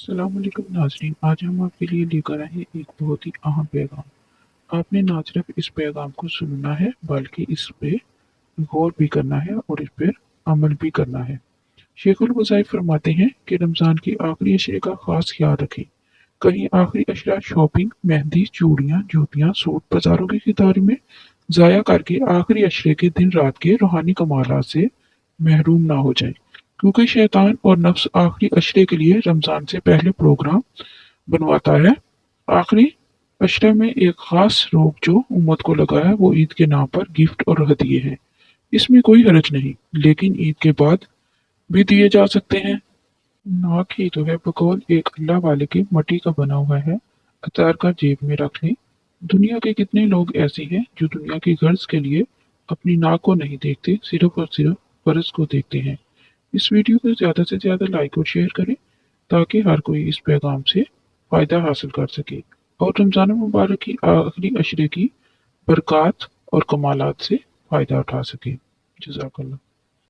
अस्सलाम वालेकुम नाज़रीन। आज हम आपके लिए लेकर आए हैं एक बहुत ही अहम पैगाम। आपने ना सिर्फ इस पैगाम को सुनना है बल्कि इस पे गौर भी करना है और इस पर अमल भी करना है। शेखुल वज़ाइफ फरमाते हैं कि रमज़ान की आखिरी अशरे का खास ख्याल रखें। कहीं आखिरी अशरा शॉपिंग, मेहंदी, चूड़ियाँ, जूतियाँ, सूट बाजारों की खरीदारी में ज़ाया करके आखिरी अशरे के दिन रात के रूहानी कमालात से महरूम ना हो जाए, क्योंकि शैतान और नफ्स आखिरी अशरे के लिए रमज़ान से पहले प्रोग्राम बनवाता है। आखिरी अशरे में एक खास रोग जो उम्मत को लगा है वो ईद के नाम पर गिफ्ट और हदिये हैं। इसमें कोई हर्ज नहीं, लेकिन ईद के बाद भी दिए जा सकते हैं। नाक ही तो है बकौल एक अल्लाह वाले के मट्टी का बना हुआ है, अतार का जेब में रख लें। दुनिया के कितने लोग ऐसे हैं जो दुनिया की गर्ज के लिए अपनी नाक को नहीं देखते, सिर्फ और सिर्फ फर्ज को देखते हैं। इस वीडियो को ज़्यादा से ज़्यादा लाइक और शेयर करें ताकि हर कोई इस पैगाम से फ़ायदा हासिल कर सके और रमज़ान मुबारक की आखिरी अशरे की बरक़ात और कमालात से फ़ायदा उठा सके। जज़ाकल्लाह।